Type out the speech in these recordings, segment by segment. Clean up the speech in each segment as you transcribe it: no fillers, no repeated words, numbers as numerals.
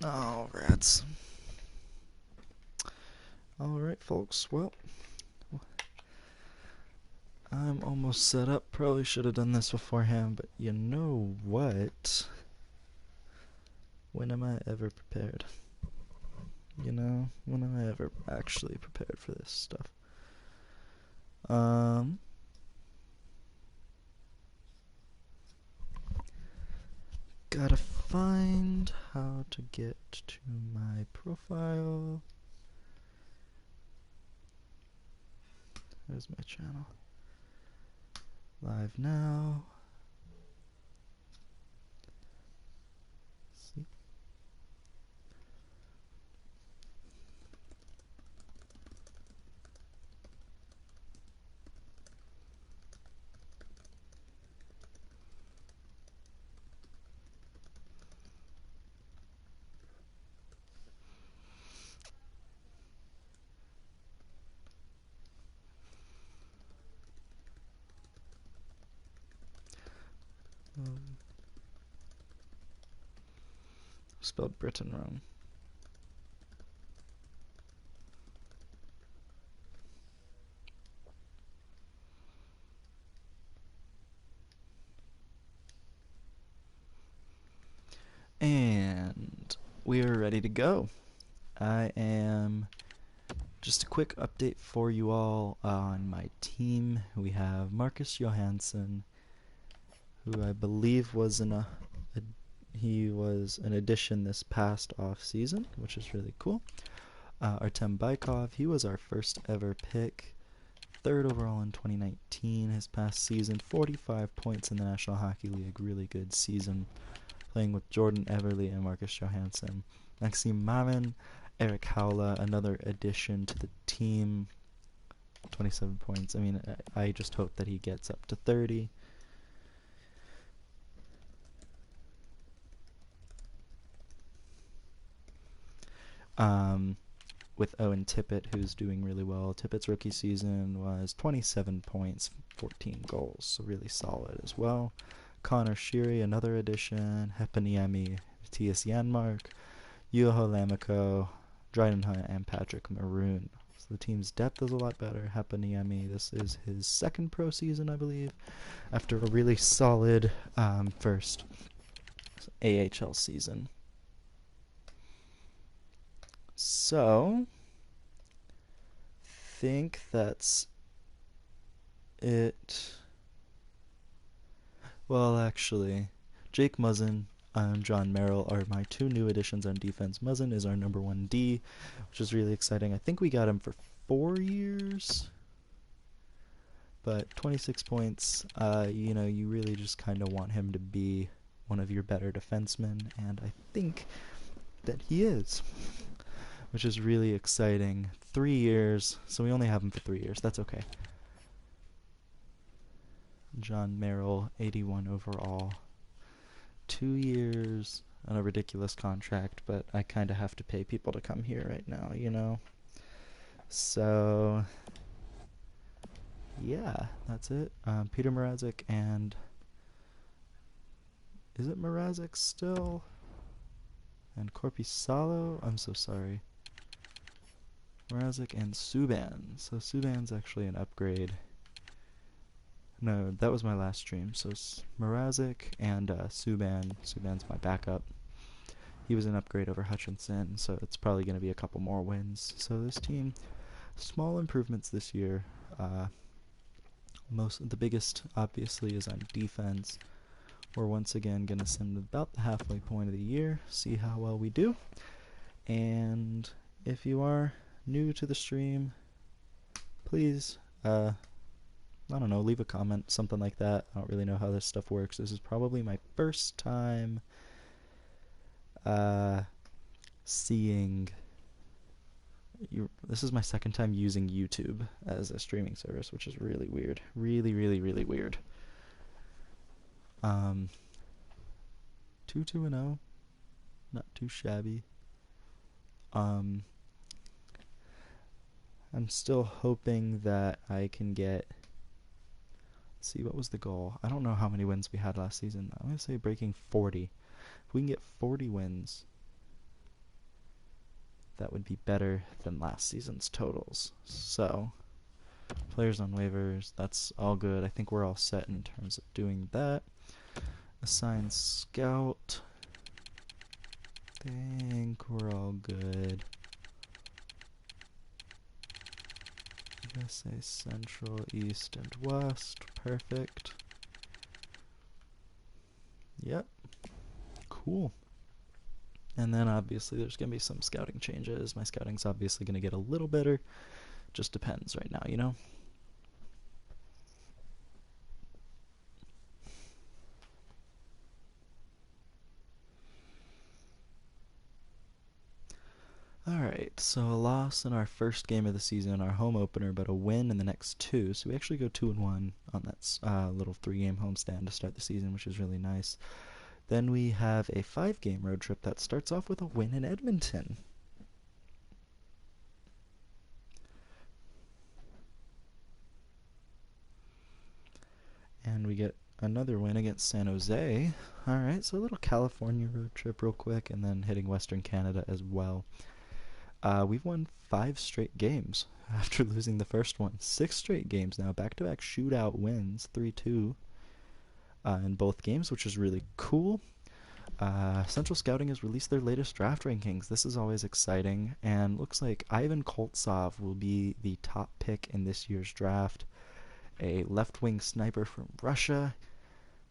Oh, rats. Alright, folks. Well, I'm almost set up. Probably should have done this beforehand, but you know what? When am I ever prepared? When am I ever actually prepared for this stuff? Um, Gotta find how to get to my profile. There's my channel. Live now. See? Um, Spelled Britain wrong. And we're ready to go. I am just a quick update for you all on my team. We have Marcus Johansson, who I believe was he was an addition this past off season, which is really cool. Artem Bykov, he was our first ever pick, third overall in 2019. His past season, 45 points in the National Hockey League, really good season, playing with Jordan Everly and Marcus Johansson. Maxim Marin, Eric Haula, another addition to the team, 27 points. I mean, I just hope that he gets up to 30. With Owen Tippett, who's doing really well. Tippett's rookie season was 27 points, 14 goals, so really solid as well. Connor Sheary, another addition. Heponiemi, Matthias Janmark, Juho Lamiko, Dryden Hunt, and Patrick Maroon. So the team's depth is a lot better. Heponiemi, this is his second pro season, I believe, after a really solid first AHL season. So, think that's it. Well, actually, Jake Muzzin and John Merrill are my two new additions on defense. Muzzin is our number 1D, which is really exciting. I think we got him for 4 years, but 26 points. You really just kind of want him to be one of your better defensemen, and I think that he is, which is really exciting. 3 years, so we only have him for 3 years. That's okay. John Merrill, 81 overall. 2 years on a ridiculous contract, but I kind of have to pay people to come here right now, you know? So, yeah, that's it. Peter Mrazek and... Is it Mrazek still? And Korpisalo? I'm so sorry. Mrazek and Subban. So Subban's actually an upgrade. No, that was my last stream. So Mrazek and Subban. Subban's my backup. He was an upgrade over Hutchinson, so it's probably going to be a couple more wins. So this team, small improvements this year. The biggest, obviously, is on defense. We're once again going to send about the halfway point of the year, see how well we do. And if you are new to the stream, please, I don't know, leave a comment, something like that. I don't really know how this stuff works. This is probably my first time seeing... This is my second time using YouTube as a streaming service, which is really weird. Really, really, really weird. 2-2-0. Not too shabby. I'm still hoping that I can get... Let's see, what was the goal? I don't know how many wins we had last season. I'm going to say breaking 40. If we can get 40 wins, that would be better than last season's totals. So, players on waivers, that's all good. I think we're all set in terms of doing that. Assign scout. Think we're all good. USA Central, East, and West. Perfect. Yep. Cool. And then obviously there's going to be some scouting changes. My scouting's obviously going to get a little better. Just depends right now, you know? Alright, so a loss in our first game of the season, our home opener, but a win in the next two. So we actually go 2-1 on that little 3-game homestand to start the season, which is really nice. Then we have a 5-game road trip that starts off with a win in Edmonton. And we get another win against San Jose. Alright, so a little California road trip real quick, and then hitting Western Canada as well. We've won 5 straight games after losing the first one. 6 straight games now, back-to-back shootout wins, 3-2 in both games, which is really cool. Central Scouting has released their latest draft rankings. This is always exciting, and looks like Ivan Koltsov will be the top pick in this year's draft. A left-wing sniper from Russia,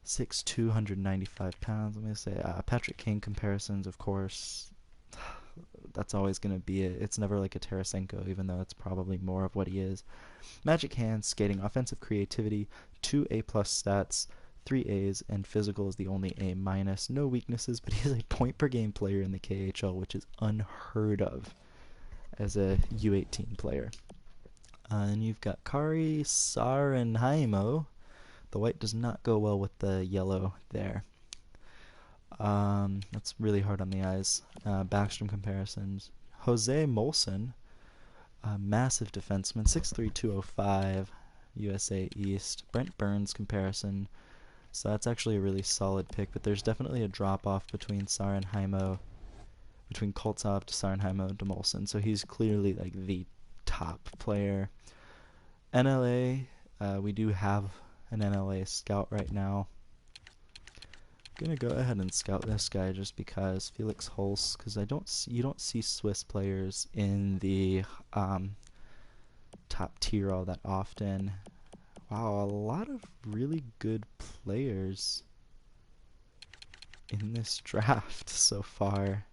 6'2", 195 pounds. I'm going to say Patrick Kane comparisons, of course. That's always going to be it. It's never like a Tarasenko, even though it's probably more of what he is. Magic hands, skating, offensive creativity, 2 A+ stats, 3 A's, and physical is the only A-. No weaknesses, but he is a point-per-game player in the KHL, which is unheard of as a U18 player. And you've got Kari Sarenheimo. The white does not go well with the yellow there. That's really hard on the eyes. Backstrom comparisons. Jose Molson, massive defenseman, 6'3", 205, USA East. Brent Burns comparison. So that's actually a really solid pick, but there's definitely a drop-off between Koltsov to Sarenheimo to Molson. So he's clearly like the top player. NLA, we do have an NLA scout right now. I'm gonna go ahead and scout this guy just because Felix Holst, because you don't see Swiss players in the top tier all that often. Wow, a lot of really good players in this draft so far.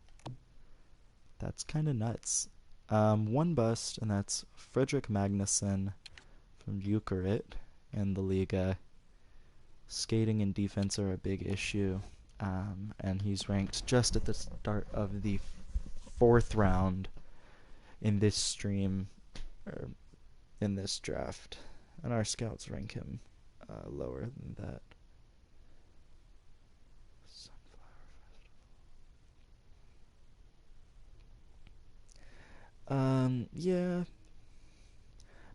That's kind of nuts. One bust, and that's Frederick Magnusson from Jukurit in the Liga. Skating and defense are a big issue, and he's ranked just at the start of the 4th round in this stream, or in this draft, and our scouts rank him lower than that. Yeah,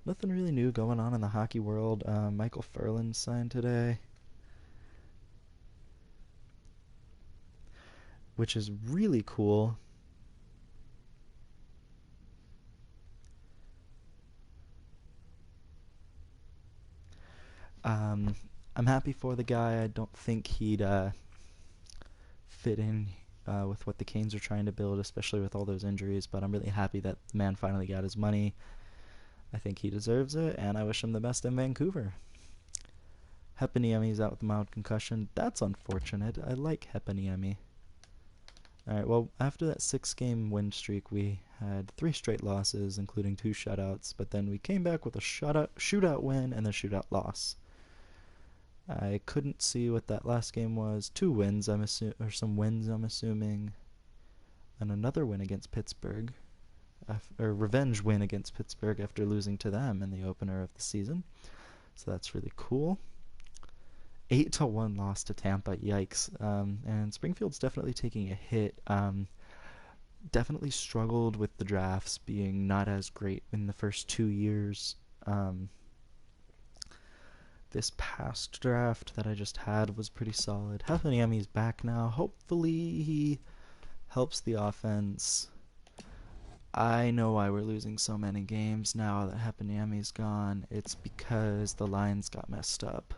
nothing really new going on in the hockey world. Michael Ferland signed today, which is really cool. I'm happy for the guy. I don't think he'd fit in with what the Canes are trying to build, especially with all those injuries, but I'm really happy that the man finally got his money. I think he deserves it, and I wish him the best in Vancouver. Heponiemi's out with a mild concussion. That's unfortunate. I like Heponiemi. Alright, well, after that 6-game win streak, we had 3 straight losses, including 2 shutouts, but then we came back with a shootout win and a shootout loss. I couldn't see what that last game was. 2 wins, or some wins, I'm assuming, and another win against Pittsburgh, or revenge win against Pittsburgh after losing to them in the opener of the season. So that's really cool. 8-1 loss to Tampa, yikes. And Springfield's definitely taking a hit. Definitely struggled with the drafts being not as great in the first 2 years. This past draft that I just had was pretty solid. Heponiemi's back now. Hopefully he helps the offense. I know why we're losing so many games now that Heponiemi's gone. It's because the lines got messed up.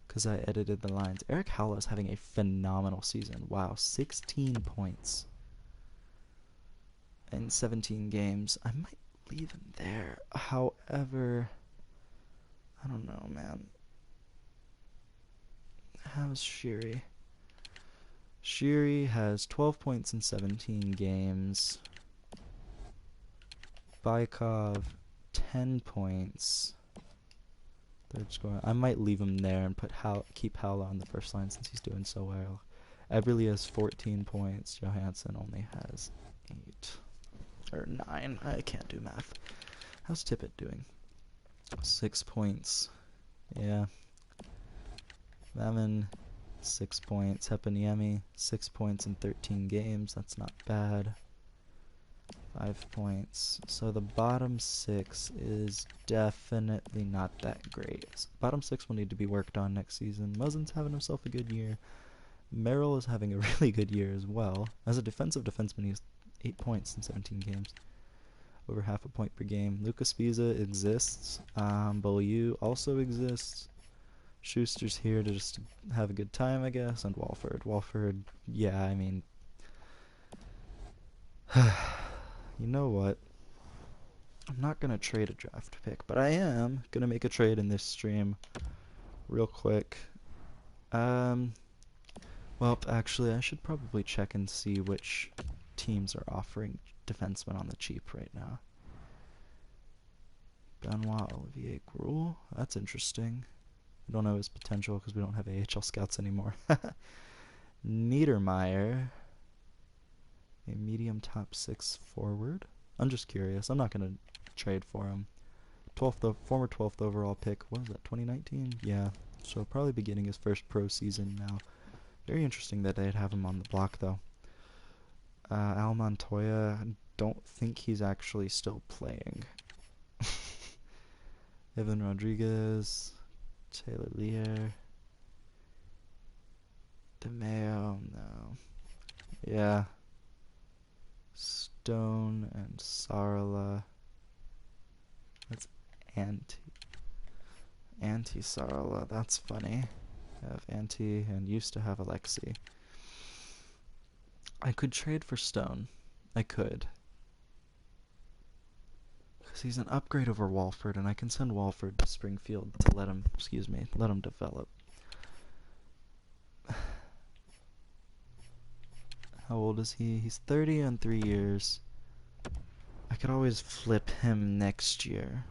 Because I edited the lines. Eric Howell is having a phenomenal season. Wow, 16 points in 17 games. I might leave him there. However, I don't know, man. How's Shiri? Shiri has 12 points in 17 games. Baikov, 10 points. Third score. I might leave him there and keep Howell on the first line since he's doing so well. Eberle has 14 points. Johansson only has 8. Or 9. I can't do math. How's Tippett doing? 6 points. Yeah. Vaman, 6 points. Heponiemi, 6 points in 13 games. That's not bad. 5 points. So the bottom 6 is definitely not that great. Bottom 6 will need to be worked on next season. Muzzin's having himself a good year. Merrill is having a really good year as well. As a defensive defenseman, he has 8 points in 17 games. Over half a point per game. Lucas Spiza exists. Beaulieu also exists. Schuster's here to just have a good time, I guess. And Walford. Walford, yeah, I mean... You know what? I'm not going to trade a draft pick, but I am going to make a trade in this stream real quick. Well, actually, I should probably check and see which teams are offering defensemen on the cheap right now. Benoit Olivier Gruel. That's interesting. I don't know his potential because we don't have AHL scouts anymore. Niedermeyer. A medium top 6 forward. I'm just curious. I'm not going to trade for him. Former 12th overall pick. What was that, 2019? Yeah. So probably beginning his first pro season now. Very interesting that they'd have him on the block, though. Al Montoya, I don't think he's actually still playing. Evan Rodriguez, Taylor Lear, DeMeo, no. Yeah. Stone and Sarla. That's Anti-Sarla. That's funny. I have Anti and used to have Alexi. I could trade for Stone. I could. Because he's an upgrade over Walford, and I can send Walford to Springfield to let him develop. How old is he? He's 30 and 3 years. I could always flip him next year.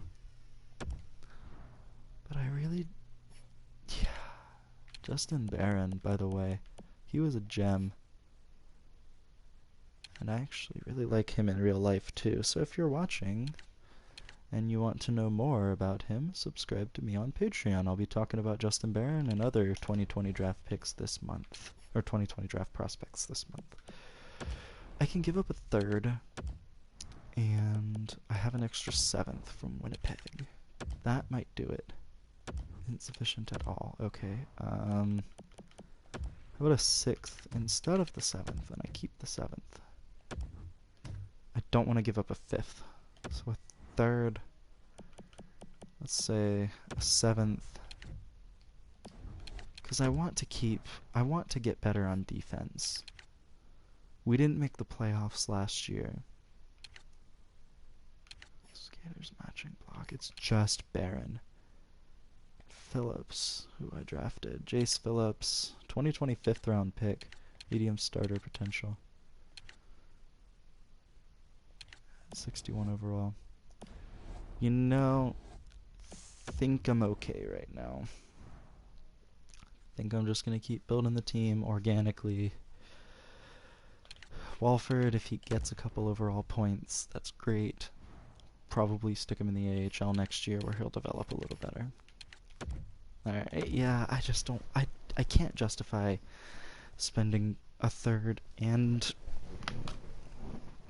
But I really... Yeah. Justin Barron, by the way. He was a gem. And I actually really like him in real life, too. So if you're watching and you want to know more about him, subscribe to me on Patreon. I'll be talking about Justin Barron and other 2020 draft picks this month. Or 2020 draft prospects this month. I can give up a third, and I have an extra 7th from Winnipeg. That might do it. Insufficient at all. Okay. How about a 6th instead of the 7th, and I keep the 7th. I don't want to give up a 5th. So a 3rd, let's say a 7th. Because I want to get better on defense. We didn't make the playoffs last year. Skaters matching block. It's just Barron. Phillips, who I drafted. Jace Phillips, 2020 5th round pick. Medium starter potential. 61 overall. You know, think I'm okay right now. Think I'm just going to keep building the team organically. Walford, if he gets a couple overall points, that's great. Probably stick him in the AHL next year where he'll develop a little better. Alright, yeah, I just don't... I can't justify spending a 3rd and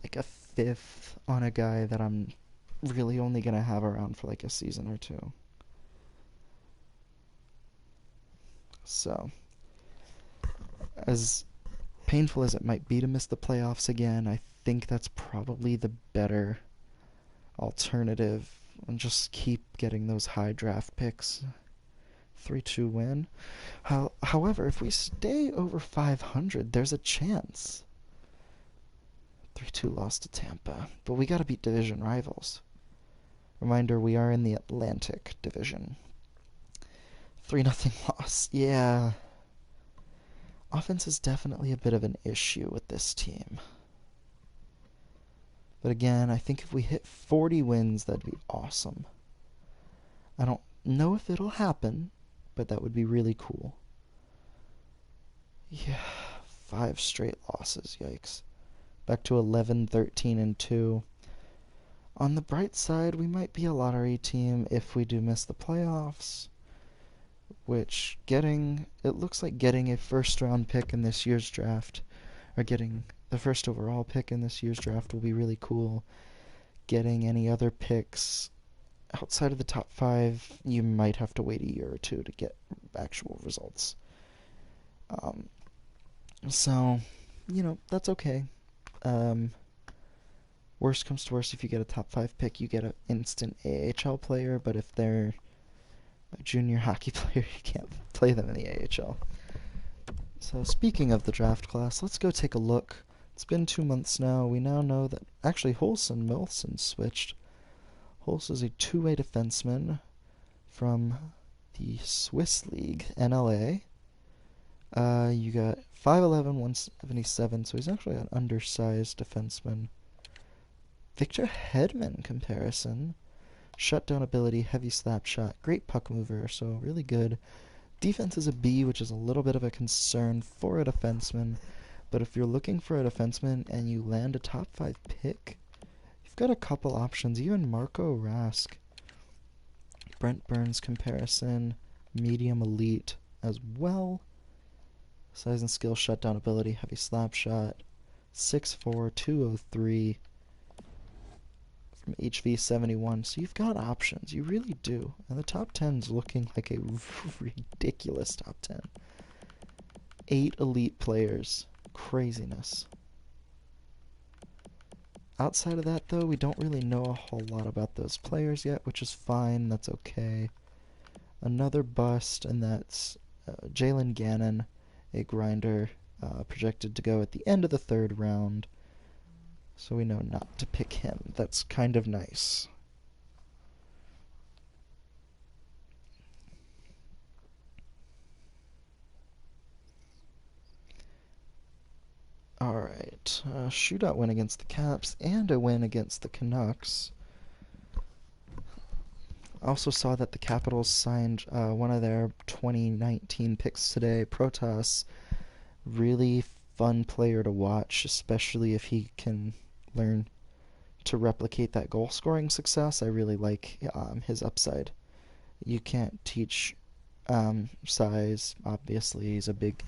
like a 5th on a guy that I'm really only going to have around for like a season or 2. So, as painful as it might be to miss the playoffs again, I think that's probably the better alternative, and just keep getting those high draft picks. 3-2 win. However, if we stay over 500, there's a chance. 3-2 loss to Tampa, but we gotta beat division rivals. Reminder, we are in the Atlantic Division. 3-0 loss. Yeah. Offense is definitely a bit of an issue with this team. But again, I think if we hit 40 wins, that'd be awesome. I don't know if it'll happen, but that would be really cool. Yeah, 5 straight losses. Yikes. Back to 11, 13, and 2. On the bright side, we might be a lottery team if we do miss the playoffs, which it looks like getting a first round pick in this year's draft, or getting the first overall pick in this year's draft, will be really cool. Getting any other picks outside of the top 5, you might have to wait a year or two to get actual results. So, that's okay. Worst comes to worst, if you get a top 5 pick, you get an instant AHL player, but if they're a junior hockey player, you can't play them in the AHL. So speaking of the draft class, let's go take a look. It's been 2 months now. We now know that actually Milson switched. Hulse is a two-way defenseman from the Swiss League, NLA. You got 5'11", 177, so he's actually an undersized defenseman. Victor Hedman comparison. Shutdown ability, heavy slap shot, great puck mover, so really good. Defense is a B, which is a little bit of a concern for a defenseman. But if you're looking for a defenseman and you land a top 5 pick, you've got a couple options. Even Marco Rask. Brent Burns comparison, medium elite as well. Size and skill, shutdown ability, heavy slap shot. 6'4", 203. From HV71, so you've got options, you really do. And the top 10's looking like a ridiculous top 10. 8 elite players. Craziness. Outside of that, though, we don't really know a whole lot about those players yet, which is fine, that's okay. Another bust, and that's Jalen Gannon, a grinder, projected to go at the end of the 3rd round. So we know not to pick him. That's kind of nice. Alright. Shootout win against the Caps and a win against the Canucks. Also saw that the Capitals signed one of their 2019 picks today, Protas. Really fun player to watch, especially if he can learn to replicate that goal scoring success. I really like his upside. You can't teach size, obviously. He's a big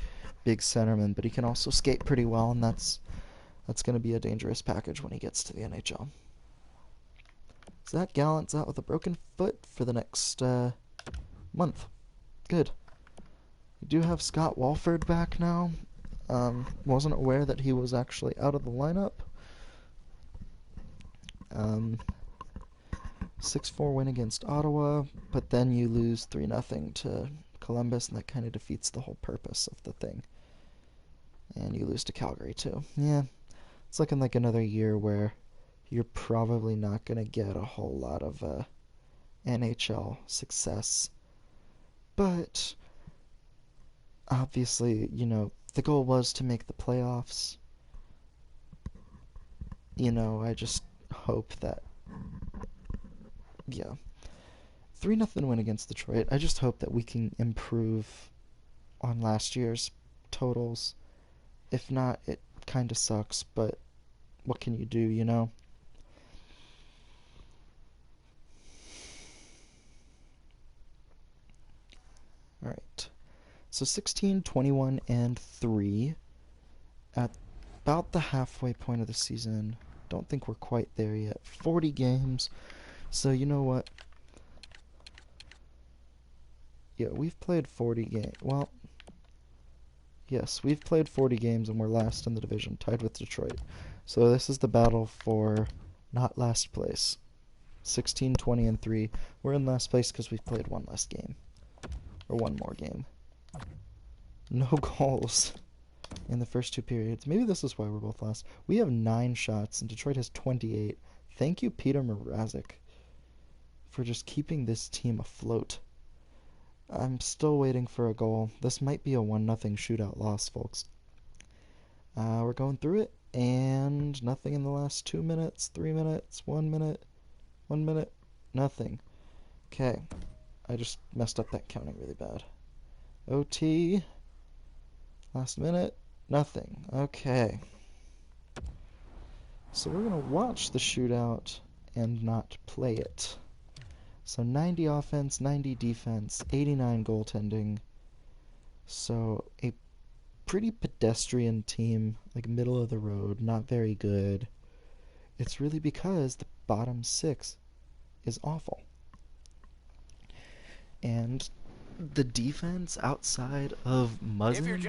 centerman, but he can also skate pretty well, and that's going to be a dangerous package when he gets to the NHL. Zach Gallant's out with a broken foot for the next month. Good. We do have Scott Walford back now. Wasn't aware that he was actually out of the lineup. 6-4 win against Ottawa, but then you lose 3-0 to Columbus, and that kind of defeats the whole purpose of the thing. And you lose to Calgary, too. Yeah, it's looking like another year where you're probably not going to get a whole lot of NHL success. But, obviously, the goal was to make the playoffs. I just hope that, 3-0 win against Detroit. I just hope that we can improve on last year's totals. If not, it kind of sucks, but what can you do, Alright. So 16, 21, and 3 at about the halfway point of the season. Don't think we're quite there yet. 40 games. So you know what? Yeah, we've played 40 games. Well, Yes, we've played 40 games and we're last in the division, tied with Detroit. So this is the battle for not last place. 16, 20, and 3. We're in last place because we've played one less game. Or one more game. No goals in the first 2 periods. Maybe this is why we're both last. We have 9 shots and Detroit has 28. Thank you, Peter Mrazek, for just keeping this team afloat. I'm still waiting for a goal. This might be a 1-0 shootout loss, folks. We're going through it, and nothing in the last 2 minutes, 3 minutes, 1 minute, 1 minute, nothing. Okay, I just messed up that counting really bad. OT, last minute, nothing. Okay. So we're going to watch the shootout and not play it. So 90 offense, 90 defense, 89 goaltending. So a pretty pedestrian team, like middle of the road, not very good. It's really because the bottom 6 is awful. And the defense outside of Muzzin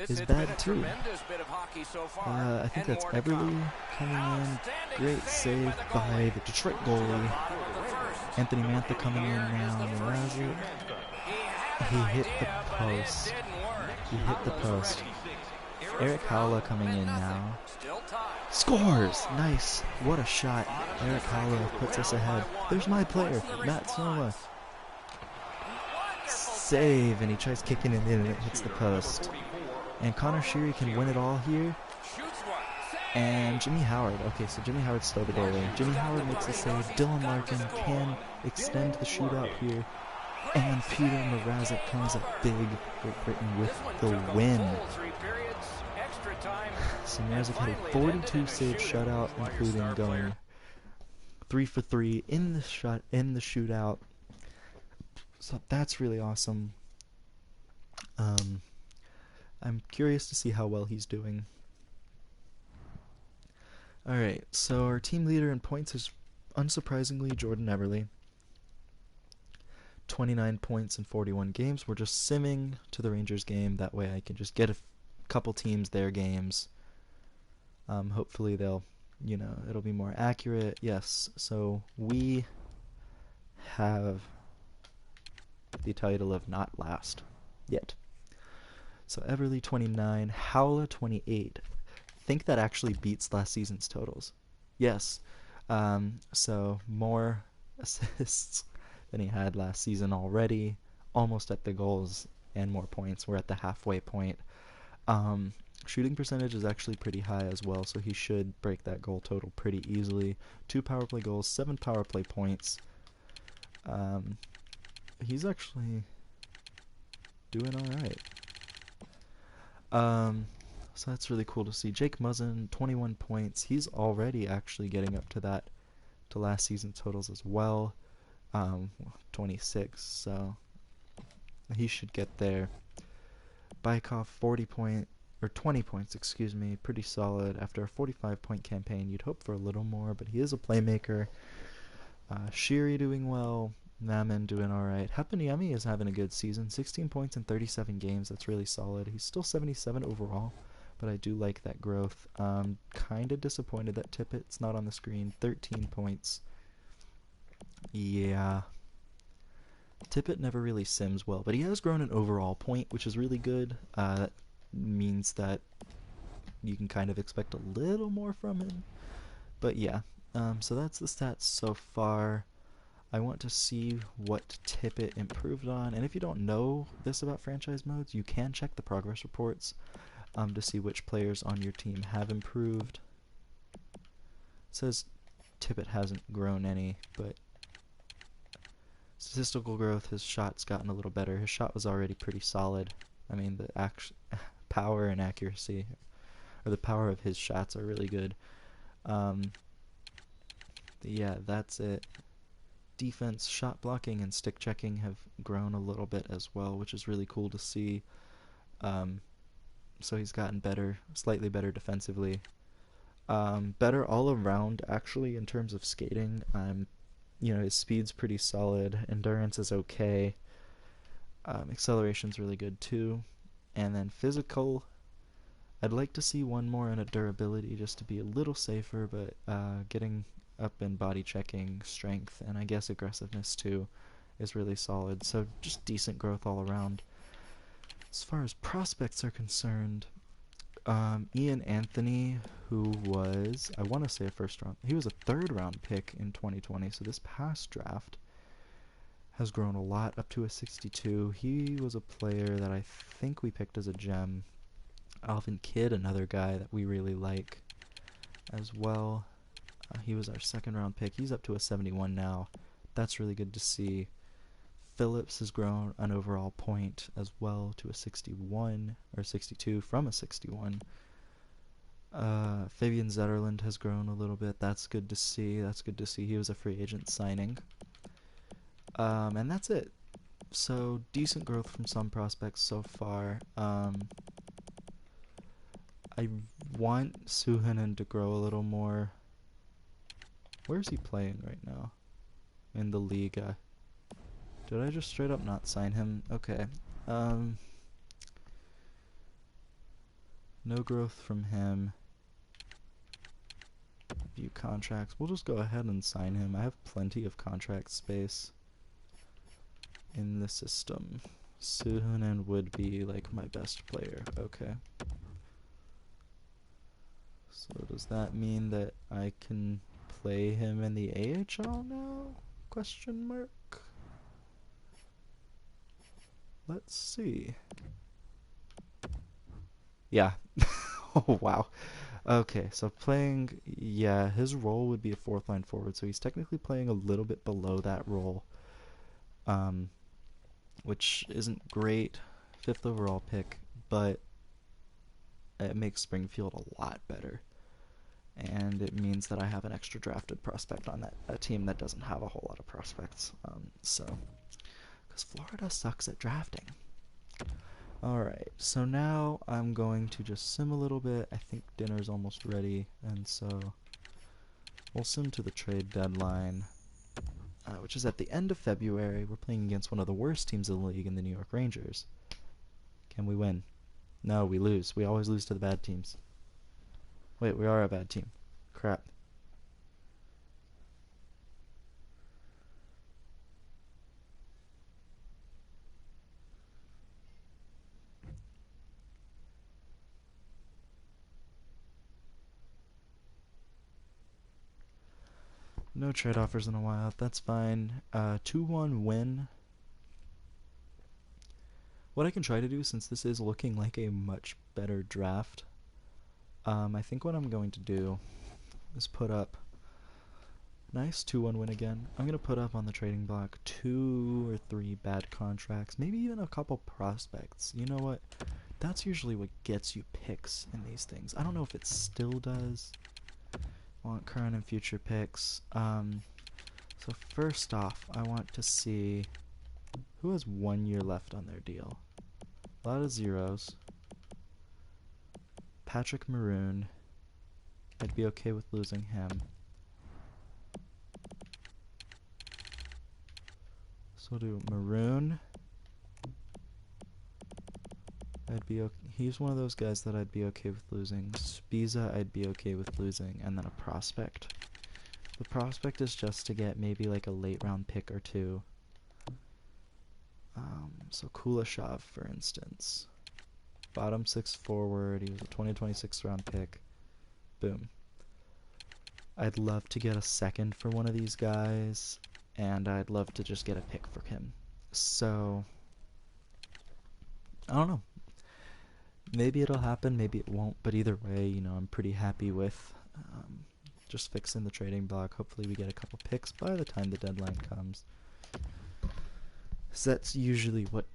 is bad too. I think that's Everly coming in. Great save by the Detroit goalie. Anthony Mantha coming in now. Mrazek. He hit the post. He hit the post. Eric Howla coming in now. Scores! Nice. What a shot. Eric Howla puts us ahead. There's my player, Matt Soma. Save, and he tries kicking it in and it hits the post. And Connor Sheary can win it all here. And Jimmy Howard. Okay, so Jimmy Howard's still the goalie. Jimmy Howard makes the save. Dylan Larkin can extend the shootout here. And Peter Mrazek comes up big, Great Britain with the win. So Mrazek had a 42 save shutout, including going 3 for 3 in the shootout. So that's really awesome. I'm curious to see how well he's doing. Alright, so our team leader in points is unsurprisingly Jordan Everly. 29 points in 41 games. We're just simming to the Rangers game. That way I can just get a couple teams their games. Hopefully they'll, it'll be more accurate. Yes, so we have the title of not last yet. So Everly 29, Howla 28. I think that actually beats last season's totals. Yes. So more assists than he had last season already. Almost at the goals and more points. We're at the halfway point. Shooting percentage is actually pretty high as well, so he should break that goal total pretty easily. 2 power play goals, 7 power play points. He's actually doing alright. So that's really cool to see. Jake Muzzin, 21 points. He's already actually getting up to last season's totals as well. 26, so he should get there. Bykov, 20 points, excuse me, pretty solid. After a 45-point campaign, you'd hope for a little more, but he is a playmaker. Sheary doing well. Mammon doing alright. Hapaniemi is having a good season. 16 points in 37 games. That's really solid. He's still 77 overall, but I do like that growth. Kind of disappointed that Tippett's not on the screen. 13 points. Yeah. Tippett never really sims well, but he has grown an overall point, which is really good. That means that you can kind of expect a little more from him. But yeah, so that's the stats so far. I want to see what Tippett improved on, and if you don't know this about franchise modes, you can check the progress reports to see which players on your team have improved. It says Tippett hasn't grown any, but statistical growth, his shot's gotten a little better. His shot was already pretty solid. I mean, the power and accuracy, or the power of his shots are really good. Yeah, that's it. Defense, shot blocking, and stick checking have grown a little bit as well, which is really cool to see. So he's gotten better, slightly better defensively. Better all around, actually, in terms of skating. His speed's pretty solid. Endurance is okay. Acceleration's really good too. And then physical, I'd like to see one more in a durability just to be a little safer, but getting up in body checking, strength, and I guess aggressiveness too is really solid. So just decent growth all around. As far as prospects are concerned, Ian Anthony, who was, I want to say a first round, he was a third round pick in 2020, so this past draft has grown a lot up to a 62. He was a player that I think we picked as a gem. Alvin Kidd, another guy that we really like as well. He was our second round pick. He's up to a 71 now. That's really good to see. Phillips has grown an overall point as well to a 61 or 62 from a 61. Fabian Zetterlund has grown a little bit. That's good to see. He was a free agent signing. And that's it. So decent growth from some prospects so far. I want Suhonen to grow a little more. Where is he playing right now? In the Liga. Did I just straight up not sign him? Okay. No growth from him. View contracts. We'll just go ahead and sign him. I have plenty of contract space in the system. Suhonen would be like my best player. Okay. So does that mean that I can play him in the AHL now? Question mark. Let's see. Yeah. Oh, wow. Okay, so playing, yeah, his role would be a fourth line forward, so he's technically playing a little bit below that role, which isn't great. Fifth overall pick, but it makes Springfield a lot better. And it means that I have an extra drafted prospect on a team that doesn't have a whole lot of prospects. Because Florida sucks at drafting. Alright, so now I'm going to just sim a little bit. I think dinner's almost ready, and so we'll sim to the trade deadline, which is at the end of February. We're playing against one of the worst teams in the league in the New York Rangers. Can we win? No, we lose. We always lose to the bad teams. Wait, we are a bad team. Crap. No trade offers in a while. That's fine. 2-1 win. What I can try to do, since this is looking like a much better draft, I think what I'm going to do is put up nice 2-1 win again. I'm going to put up on the trading block 2 or 3 bad contracts, maybe even a couple prospects. You know what? That's usually what gets you picks in these things. I don't know if it still does. I want current and future picks. So first off, I want to see who has 1 year left on their deal. A lot of zeros. Patrick Maroon. I'd be okay with losing him. So we'll do Maroon. He's one of those guys that I'd be okay with losing. Spiza I'd be okay with losing, and then a prospect. The prospect is just to get maybe like a late round pick or two. So Kuleshov, for instance. Bottom 6 forward, he was a 2026 round pick. Boom. I'd love to get a second for one of these guys, and I'd love to just get a pick for him. So, I don't know. Maybe it'll happen, maybe it won't, but either way, you know, I'm pretty happy with just fixing the trading block. Hopefully we get a couple picks by the time the deadline comes. So that's usually what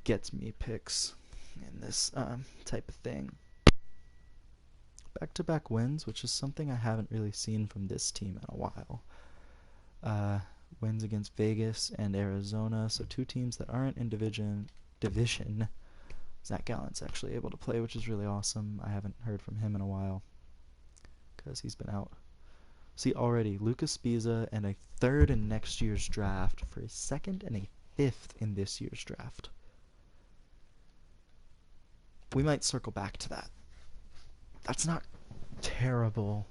gets me picks in this type of thing. Back-to-back wins, which is something I haven't really seen from this team in a while. Wins against Vegas and Arizona, so 2 teams that aren't in division. Zach Gallant's actually able to play, which is really awesome. I haven't heard from him in a while because he's been out. See, already, Lucas Spiza and a 3rd in next year's draft for a 2nd and a 5th in this year's draft. we might circle back to that. That's not terrible,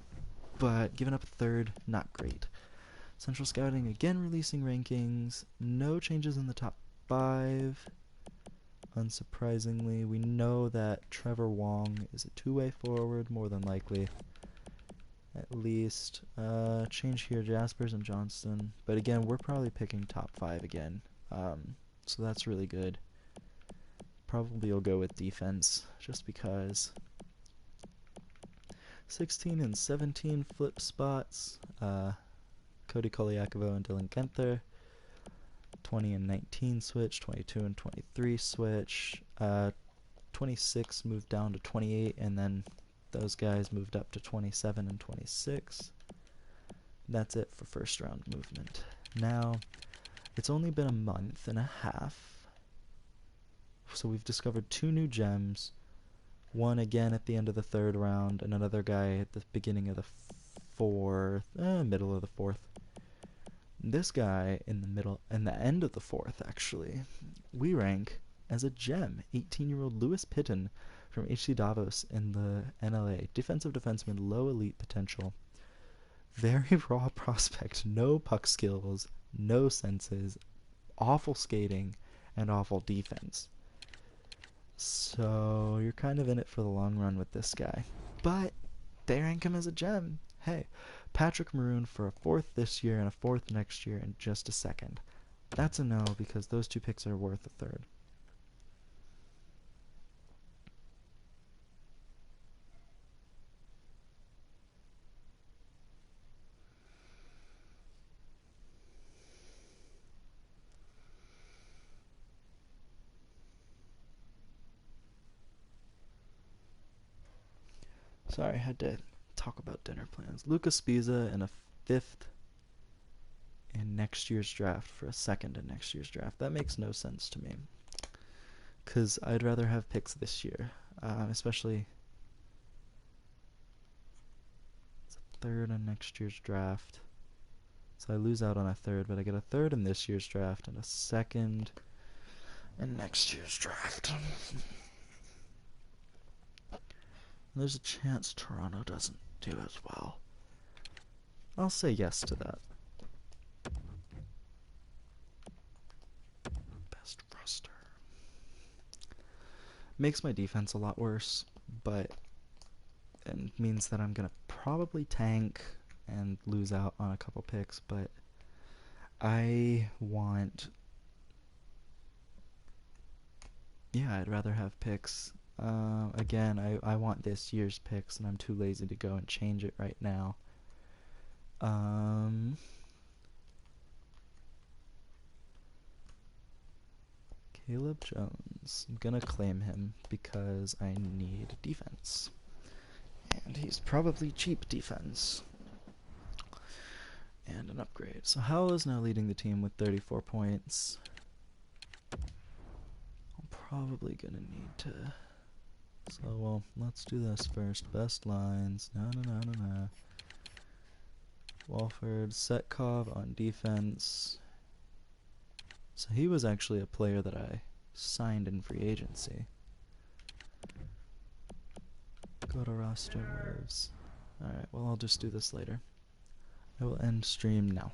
but giving up a third, not great. Central Scouting again releasing rankings. No changes in the top 5. Unsurprisingly, we know that Trevor Wong is a two-way forward, more than likely. At least. Change here, Jaspers and Johnston. But again, we're probably picking top 5 again. So that's really good. Probably will go with defense, just because. 16 and 17 flip spots. Cody Koliakovo and Dylan Genther. 20 and 19 switch. 22 and 23 switch. 26 moved down to 28, and then those guys moved up to 27 and 26. That's it for first round movement. Now, it's only been a month and a half, so we've discovered 2 new gems. One again at the end of the 3rd round, and another guy at the beginning of the 4th, middle of the 4th. This guy in the end of the 4th, actually, we rank as a gem. 18-year-old Lewis Pitton from HC Davos in the NLA. Defensive defenseman, low elite potential. Very raw prospect, no puck skills, no senses, awful skating, and awful defense. So you're kind of in it for the long run with this guy. But they rank him as a gem. Hey, Patrick Maroon for a 4th this year and a 4th next year in just a second. That's a no, because those 2 picks are worth a 3rd. Sorry, I had to talk about dinner plans. Lucas Spiza in a 5th in next year's draft for a 2nd in next year's draft. That makes no sense to me, because I'd rather have picks this year, especially it's a 3rd in next year's draft. So I lose out on a 3rd, but I get a 3rd in this year's draft and a 2nd in next year's draft. There's a chance Toronto doesn't do as well. I'll say yes to that. Best roster. Makes my defense a lot worse, but it means that I'm gonna probably tank and lose out on a couple picks, but I'd rather have picks. Again, I want this year's picks, and I'm too lazy to go and change it right now. Caleb Jones. I'm gonna claim him because I need defense. And he's probably cheap defense. And an upgrade. So Howell is now leading the team with 34 points. I'm probably gonna need to... So, well, let's do this first. Best lines. No. Walford, Setkov on defense. So he was actually a player that I signed in free agency. Go to roster moves. Alright, well, I'll just do this later. I will end stream now.